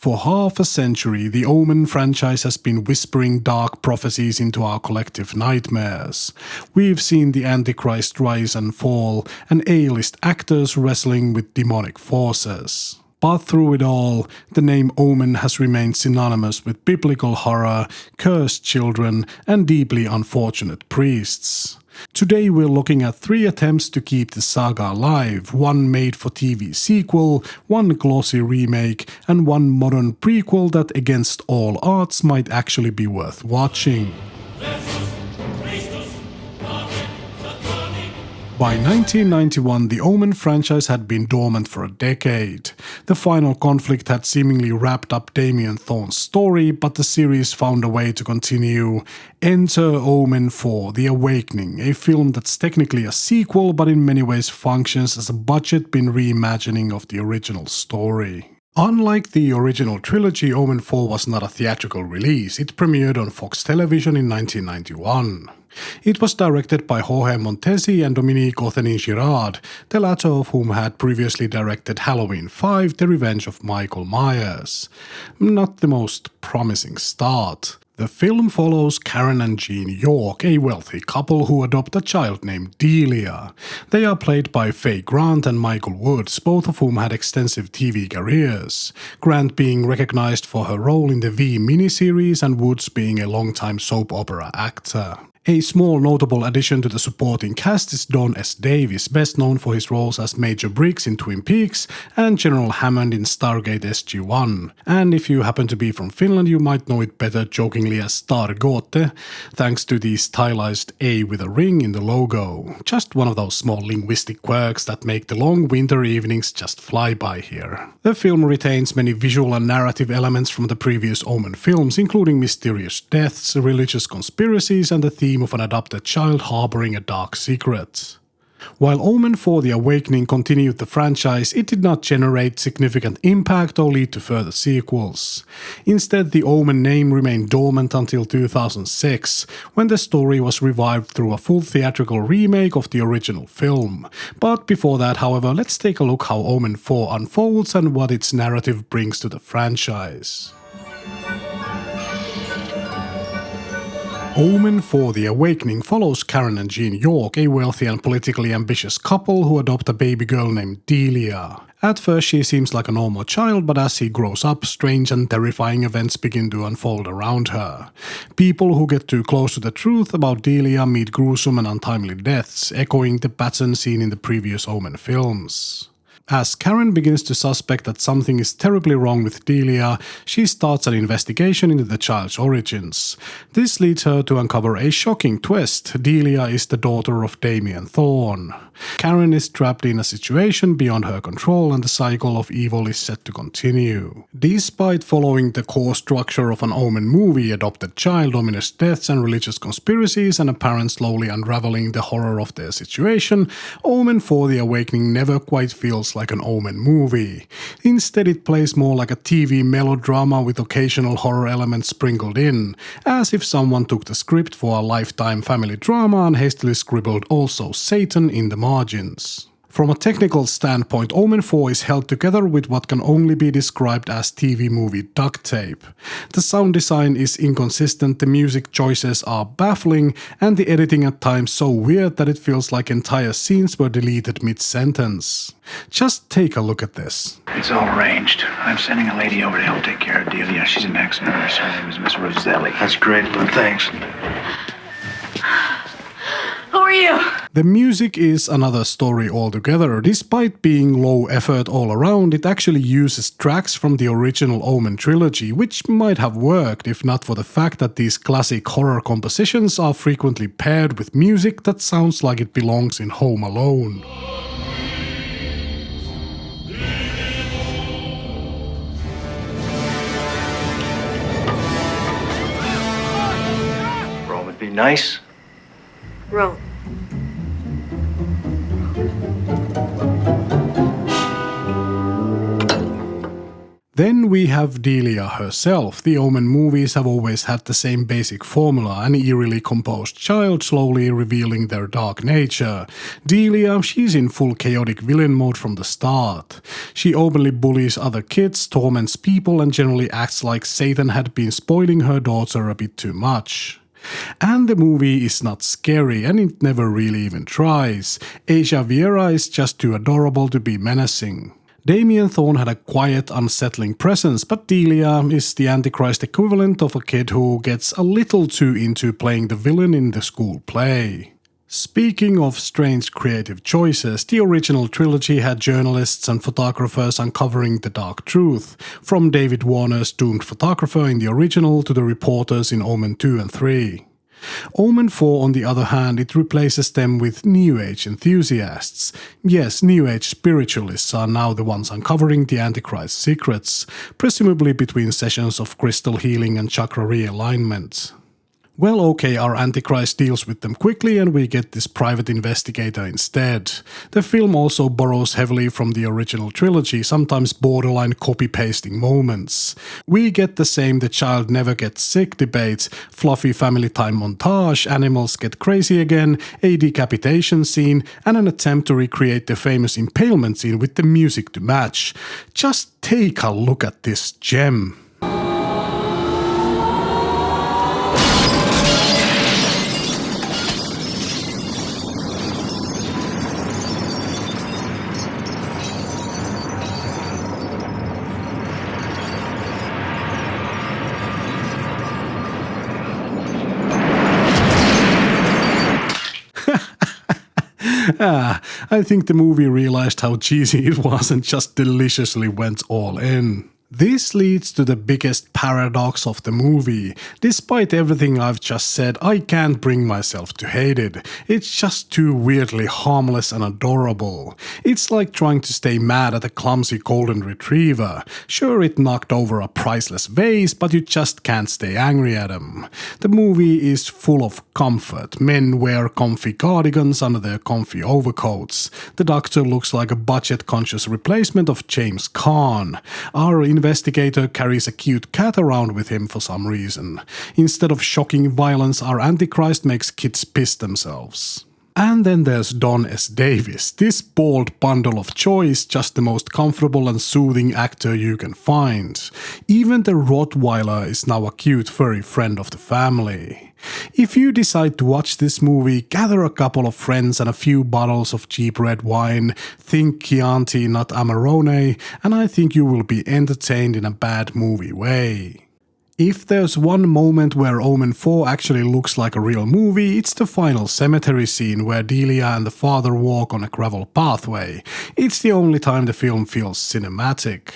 For half a century, the Omen franchise has been whispering dark prophecies into our collective nightmares. We've seen the Antichrist rise and fall, and A-list actors wrestling with demonic forces. But through it all, the name Omen has remained synonymous with biblical horror, cursed children, and deeply unfortunate priests. Today we're looking at 3 attempts to keep the saga alive, one made-for-TV sequel, one glossy remake, and one modern prequel that against all odds might actually be worth watching. By 1991, the Omen franchise had been dormant for a decade. The final conflict had seemingly wrapped up Damien Thorne's story, but the series found a way to continue. Enter Omen IV The Awakening, a film that's technically a sequel but in many ways functions as a budget-bin reimagining of the original story. Unlike the original trilogy, Omen IV was not a theatrical release. It premiered on Fox Television in 1991. It was directed by Jorge Montesi and Dominique Othenin-Girard, the latter of whom had previously directed Halloween 5: The Revenge of Michael Myers. Not the most promising start. The film follows Karen and Jean York, a wealthy couple who adopt a child named Delia. They are played by Faye Grant and Michael Woods, both of whom had extensive TV careers, Grant being recognized for her role in the V miniseries and Woods being a longtime soap opera actor. A small notable addition to the supporting cast is Don S. Davis, best known for his roles as Major Briggs in Twin Peaks and General Hammond in Stargate SG-1. And if you happen to be from Finland, you might know it better jokingly as Stargate, thanks to the stylized A with a ring in the logo. Just one of those small linguistic quirks that make the long winter evenings just fly by here. The film retains many visual and narrative elements from the previous Omen films, including mysterious deaths, religious conspiracies, and the theme of an adopted child harboring a dark secret. While Omen IV The Awakening continued the franchise, it did not generate significant impact or lead to further sequels. Instead, the Omen name remained dormant until 2006, when the story was revived through a full theatrical remake of the original film. But before that, however, let's take a look how Omen IV unfolds and what its narrative brings to the franchise. Omen IV The Awakening follows Karen and Jean York, a wealthy and politically ambitious couple who adopt a baby girl named Delia. At first she seems like a normal child, but as he grows up, strange and terrifying events begin to unfold around her. People who get too close to the truth about Delia meet gruesome and untimely deaths, echoing the pattern seen in the previous Omen films. As Karen begins to suspect that something is terribly wrong with Delia, she starts an investigation into the child's origins. This leads her to uncover a shocking twist. Delia is the daughter of Damien Thorne. Karen is trapped in a situation beyond her control, and the cycle of evil is set to continue. Despite following the core structure of an Omen movie, adopted child, ominous deaths, and religious conspiracies, and a parent slowly unraveling the horror of their situation, Omen IV The Awakening never quite feels like an Omen movie. Instead, it plays more like a TV melodrama with occasional horror elements sprinkled in, as if someone took the script for a Lifetime family drama and hastily scribbled also Satan in the margins. From a technical standpoint, Omen IV is held together with what can only be described as TV movie duct tape. The sound design is inconsistent, the music choices are baffling, and the editing at times so weird that it feels like entire scenes were deleted mid-sentence. Just take a look at this. It's all arranged. I'm sending a lady over to help take care of Delia. She's an ex-nurse. Her name is Miss Roselli. That's great, Lou. Thanks. Who are you? The music is another story altogether. Despite being low effort all around, it actually uses tracks from the original Omen trilogy, which might have worked if not for the fact that these classic horror compositions are frequently paired with music that sounds like it belongs in Home Alone. Rome would be nice. Rome. Then we have Delia herself. The Omen movies have always had the same basic formula, an eerily composed child slowly revealing their dark nature. Delia, she's in full chaotic villain mode from the start. She openly bullies other kids, torments people, and generally acts like Satan had been spoiling her daughter a bit too much. And the movie is not scary, and it never really even tries. Asia Viera is just too adorable to be menacing. Damien Thorne had a quiet, unsettling presence, but Delia is the Antichrist equivalent of a kid who gets a little too into playing the villain in the school play. Speaking of strange creative choices, the original trilogy had journalists and photographers uncovering the dark truth, from David Warner's doomed photographer in the original to the reporters in Omen 2 and 3. Omen 4, on the other hand, it replaces them with New Age enthusiasts. Yes, New Age spiritualists are now the ones uncovering the Antichrist's secrets, presumably between sessions of crystal healing and chakra realignment. Well, okay, our Antichrist deals with them quickly and we get this private investigator instead. The film also borrows heavily from the original trilogy, sometimes borderline copy-pasting moments. We get the same the child never gets sick debate, fluffy family time montage, animals get crazy again, a decapitation scene, and an attempt to recreate the famous impalement scene with the music to match. Just take a look at this gem. I think the movie realized how cheesy it was and just deliciously went all in. This leads to the biggest paradox of the movie. Despite everything I've just said, I can't bring myself to hate it. It's just too weirdly harmless and adorable. It's like trying to stay mad at a clumsy golden retriever. Sure, it knocked over a priceless vase, but you just can't stay angry at him. The movie is full of comfort. Men wear comfy cardigans under their comfy overcoats. The Doctor looks like a budget-conscious replacement of James Caan. Our investigator carries a cute cat around with him for some reason. Instead of shocking violence, our Antichrist makes kids piss themselves. And then there's Don S. Davis, this bald bundle of joy is just the most comfortable and soothing actor you can find. Even the Rottweiler is now a cute furry friend of the family. If you decide to watch this movie, gather a couple of friends and a few bottles of cheap red wine, think Chianti not Amarone, and I think you will be entertained in a bad movie way. If there's one moment where Omen 4 actually looks like a real movie, it's the final cemetery scene where Delia and the father walk on a gravel pathway. It's the only time the film feels cinematic.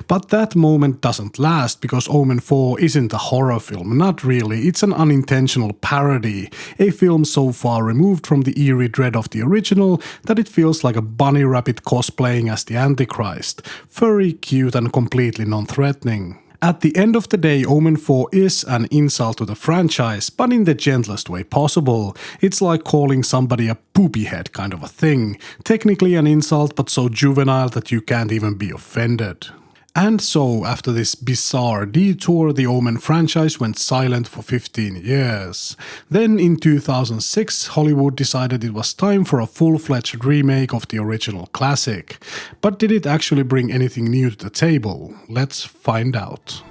But that moment doesn't last because Omen 4 isn't a horror film, not really, it's an unintentional parody, a film so far removed from the eerie dread of the original that it feels like a bunny rabbit cosplaying as the Antichrist, furry, cute and completely non-threatening. At the end of the day, Omen 4 is an insult to the franchise, but in the gentlest way possible. It's like calling somebody a poopy head kind of a thing. Technically an insult, but so juvenile that you can't even be offended. And so, after this bizarre detour, the Omen franchise went silent for 15 years. Then in 2006, Hollywood decided it was time for a full-fledged remake of the original classic. But did it actually bring anything new to the table? Let's find out.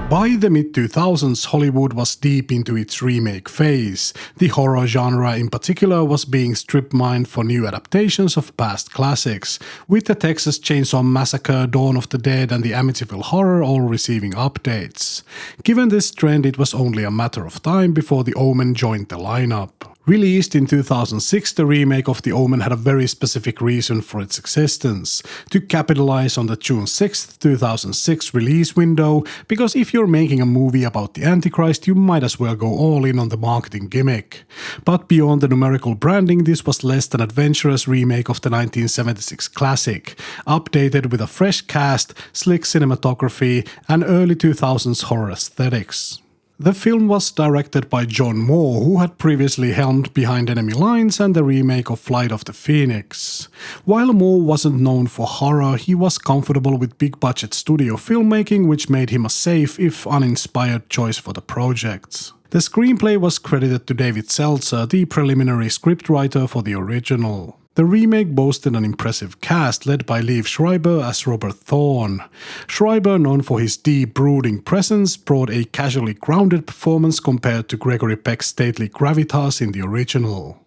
By the mid-2000s, Hollywood was deep into its remake phase. The horror genre in particular was being strip-mined for new adaptations of past classics, with the Texas Chainsaw Massacre, Dawn of the Dead and the Amityville Horror all receiving updates. Given this trend, it was only a matter of time before The Omen joined the lineup. Released in 2006, the remake of The Omen had a very specific reason for its existence: to capitalize on the June 6, 2006 release window, because if you're making a movie about the Antichrist, you might as well go all in on the marketing gimmick. But beyond the numerical branding, this was less than adventurous remake of the 1976 classic, updated with a fresh cast, slick cinematography, and early 2000s horror aesthetics. The film was directed by John Moore, who had previously helmed Behind Enemy Lines and the remake of Flight of the Phoenix. While Moore wasn't known for horror, he was comfortable with big-budget studio filmmaking, which made him a safe, if uninspired, choice for the project. The screenplay was credited to David Seltzer, the preliminary scriptwriter for the original. The remake boasted an impressive cast led by Liev Schreiber as Robert Thorne. Schreiber, known for his deep, brooding presence, brought a casually grounded performance compared to Gregory Peck's stately gravitas in the original.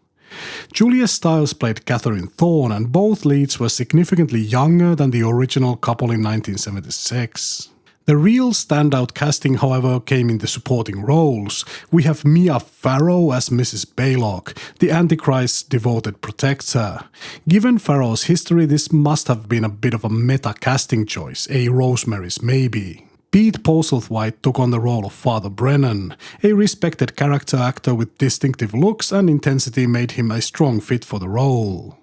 Julia Stiles played Catherine Thorne, and both leads were significantly younger than the original couple in 1976. The real standout casting, however, came in the supporting roles. We have Mia Farrow as Mrs. Baylock, the Antichrist's devoted protector. Given Farrow's history, this must have been a bit of a meta-casting choice, a Rosemary's maybe. Pete Postlethwaite took on the role of Father Brennan. A respected character actor with distinctive looks and intensity made him a strong fit for the role.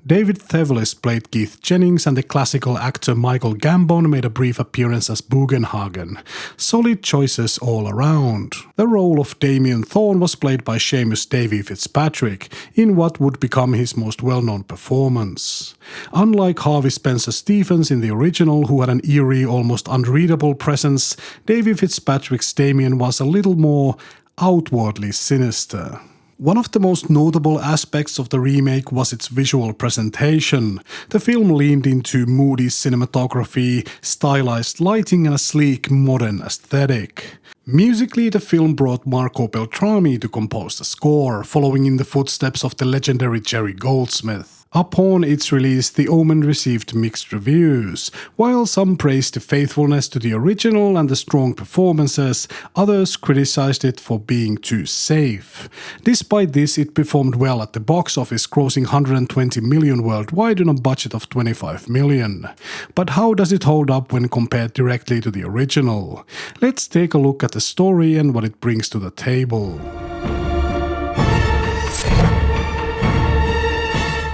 David Thewlis played Keith Jennings, and the classical actor Michael Gambon made a brief appearance as Bugenhagen. Solid choices all around. The role of Damien Thorne was played by Seamus Davey-Fitzpatrick, in what would become his most well-known performance. Unlike Harvey Spencer Stephens in the original, who had an eerie, almost unreadable presence, Davey-Fitzpatrick's Damien was a little more outwardly sinister. One of the most notable aspects of the remake was its visual presentation. The film leaned into moody cinematography, stylized lighting, and a sleek, modern aesthetic. Musically, the film brought Marco Beltrami to compose the score, following in the footsteps of the legendary Jerry Goldsmith. Upon its release, The Omen received mixed reviews. While some praised the faithfulness to the original and the strong performances, others criticized it for being too safe. Despite this, it performed well at the box office, grossing $120 million worldwide on a budget of $25 million. But how does it hold up when compared directly to the original? Let's take a look at the story and what it brings to the table.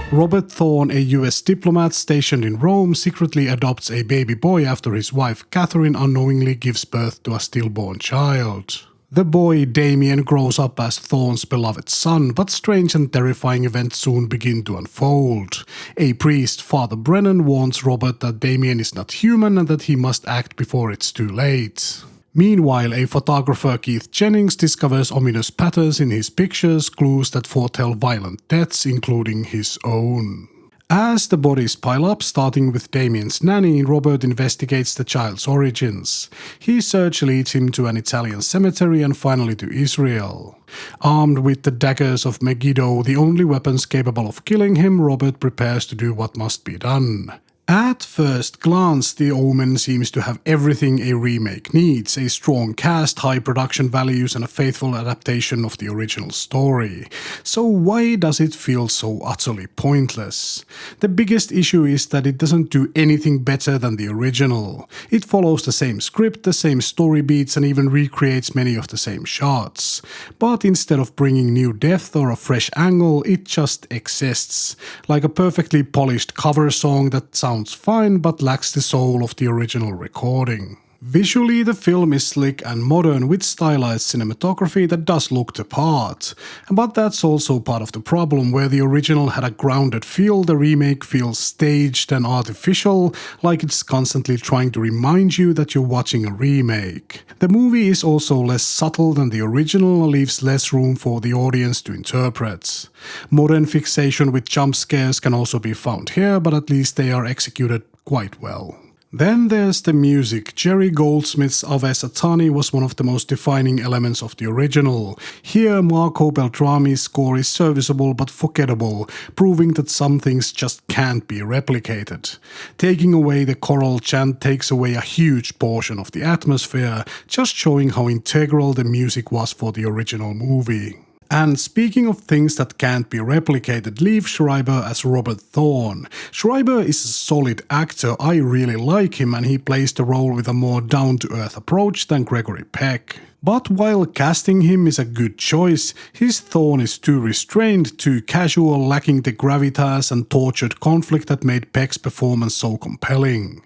Robert Thorne, a US diplomat stationed in Rome, secretly adopts a baby boy after his wife Catherine unknowingly gives birth to a stillborn child. The boy, Damien, grows up as Thorne's beloved son, but strange and terrifying events soon begin to unfold. A priest, Father Brennan, warns Robert that Damien is not human and that he must act before it's too late. Meanwhile, a photographer, Keith Jennings, discovers ominous patterns in his pictures, clues that foretell violent deaths, including his own. As the bodies pile up, starting with Damien's nanny, Robert investigates the child's origins. His search leads him to an Italian cemetery and finally to Israel. Armed with the daggers of Megiddo, the only weapons capable of killing him, Robert prepares to do what must be done. At first glance, The Omen seems to have everything a remake needs: a strong cast, high production values, and a faithful adaptation of the original story. So why does it feel so utterly pointless? The biggest issue is that it doesn't do anything better than the original. It follows the same script, the same story beats, and even recreates many of the same shots. But instead of bringing new depth or a fresh angle, it just exists, like a perfectly polished cover song that sounds fine but lacks the soul of the original recording. Visually, the film is slick and modern with stylized cinematography that does look the part. But that's also part of the problem. Where the original had a grounded feel, the remake feels staged and artificial, like it's constantly trying to remind you that you're watching a remake. The movie is also less subtle than the original and leaves less room for the audience to interpret. Modern fixation with jump scares can also be found here, but at least they are executed quite well. Then there's the music. Jerry Goldsmith's Ave Satani was one of the most defining elements of the original. Here, Marco Beltrami's score is serviceable but forgettable, proving that some things just can't be replicated. Taking away the choral chant takes away a huge portion of the atmosphere, just showing how integral the music was for the original movie. And speaking of things that can't be replicated, Liev Schreiber as Robert Thorne. Schreiber is a solid actor, I really like him, and he plays the role with a more down-to-earth approach than Gregory Peck. But while casting him is a good choice, his Thorn is too restrained, too casual, lacking the gravitas and tortured conflict that made Peck's performance so compelling.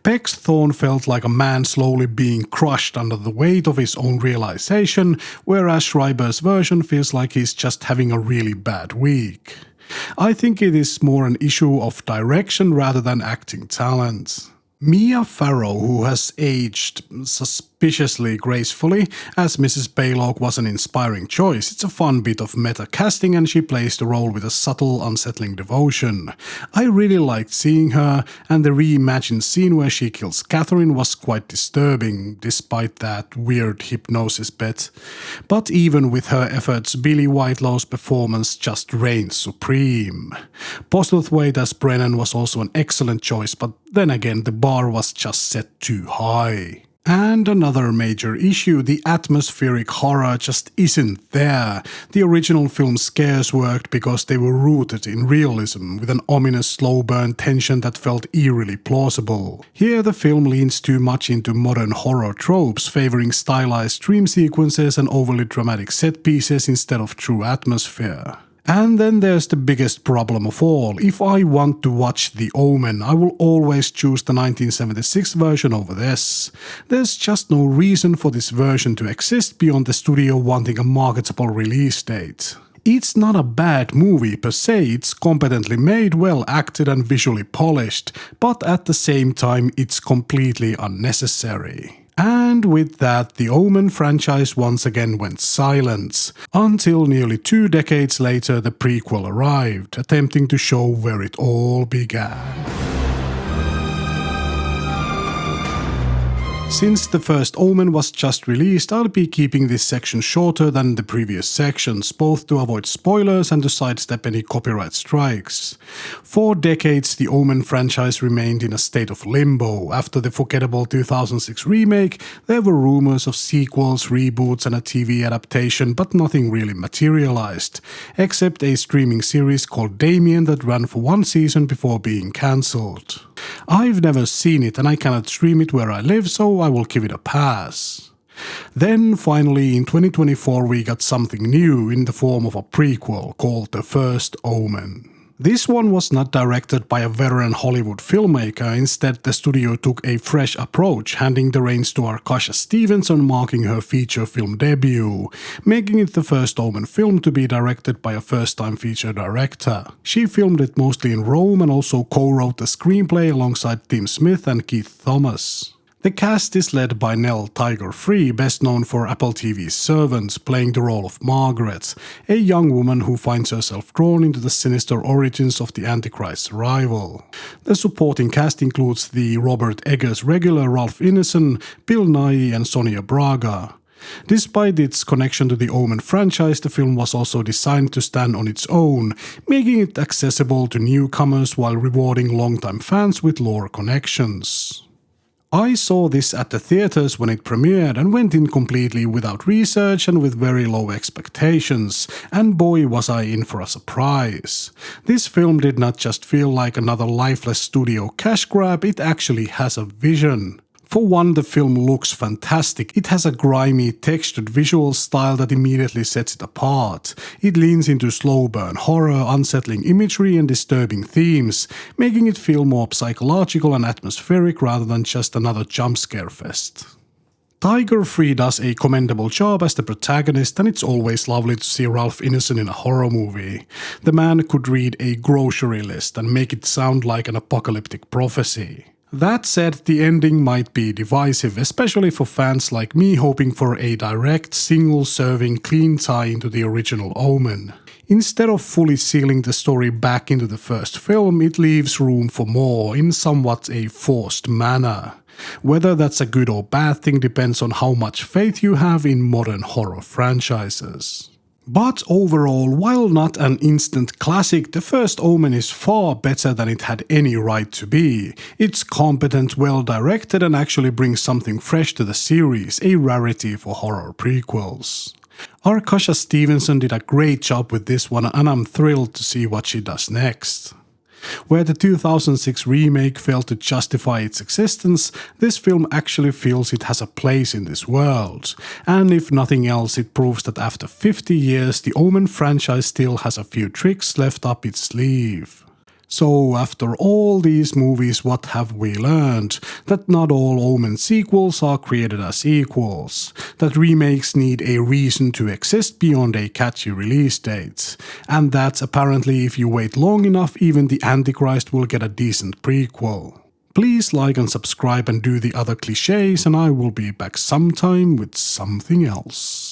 Peck's Thorn felt like a man slowly being crushed under the weight of his own realization, whereas Schreiber's version feels like he's just having a really bad week. I think it is more an issue of direction rather than acting talent. Mia Farrow, who has aged suspiciously gracefully as Mrs. Baylock, was an inspiring choice. It's a fun bit of meta casting and she plays the role with a subtle, unsettling devotion. I really liked seeing her, and the reimagined scene where she kills Catherine was quite disturbing, despite that weird hypnosis bit. But even with her efforts, Billy Whitelaw's performance just reigns supreme. Postlethwaite as Brennan was also an excellent choice, but then again the bar was just set too high. And another major issue, the atmospheric horror just isn't there. The original film's scares worked because they were rooted in realism, with an ominous slow burn tension that felt eerily plausible. Here the film leans too much into modern horror tropes, favoring stylized dream sequences and overly dramatic set pieces instead of true atmosphere. And then there's the biggest problem of all. If I want to watch The Omen, I will always choose the 1976 version over this. There's just no reason for this version to exist beyond the studio wanting a marketable release date. It's not a bad movie per se, it's competently made, well acted and visually polished, but at the same time it's completely unnecessary. And with that, the Omen franchise once again went silent, until nearly 2 decades later the prequel arrived, attempting to show where it all began. Since the first Omen was just released, I'll be keeping this section shorter than the previous sections, both to avoid spoilers and to sidestep any copyright strikes. For decades, the Omen franchise remained in a state of limbo. After the forgettable 2006 remake, there were rumors of sequels, reboots and a TV adaptation, but nothing really materialized, except a streaming series called Damien that ran for 1 season before being cancelled. I've never seen it and I cannot stream it where I live, so I will give it a pass. Then finally in 2024 we got something new in the form of a prequel called The First Omen. This one was not directed by a veteran Hollywood filmmaker, instead the studio took a fresh approach, handing the reins to Arkasha Stevenson, marking her feature film debut, making it the first Omen film to be directed by a first-time feature director. She filmed it mostly in Rome and also co-wrote the screenplay alongside Tim Smith and Keith Thomas. The cast is led by Nell Tiger-Free, best known for Apple TV's Servants, playing the role of Margaret, a young woman who finds herself drawn into the sinister origins of the Antichrist's rival. The supporting cast includes the Robert Eggers regular Ralph Ineson, Bill Nighy and Sonia Braga. Despite its connection to the Omen franchise, the film was also designed to stand on its own, making it accessible to newcomers while rewarding longtime fans with lore connections. I saw this at the theaters when it premiered and went in completely without research and with very low expectations, and boy was I in for a surprise. This film did not just feel like another lifeless studio cash grab, it actually has a vision. For one, the film looks fantastic. It has a grimy, textured visual style that immediately sets it apart. It leans into slow burn horror, unsettling imagery and disturbing themes, making it feel more psychological and atmospheric rather than just another jump scare fest. Tiger-Free does a commendable job as the protagonist, and it's always lovely to see Ralph Ineson in a horror movie. The man could read a grocery list and make it sound like an apocalyptic prophecy. That said, the ending might be divisive, especially for fans like me hoping for a direct, single-serving, clean tie into the original Omen. Instead of fully sealing the story back into the first film, it leaves room for more, in somewhat a forced manner. Whether that's a good or bad thing depends on how much faith you have in modern horror franchises. But overall, while not an instant classic, The First Omen is far better than it had any right to be. It's competent, well directed and actually brings something fresh to the series, a rarity for horror prequels. Arkasha Stevenson did a great job with this one and I'm thrilled to see what she does next. Where the 2006 remake failed to justify its existence, this film actually feels it has a place in this world. And if nothing else, it proves that after 50 years, the Omen franchise still has a few tricks left up its sleeve. So after all these movies, what have we learned? That not all Omen sequels are created as equals. That remakes need a reason to exist beyond a catchy release date. And that apparently if you wait long enough, even the Antichrist will get a decent prequel. Please like and subscribe and do the other cliches, and I will be back sometime with something else.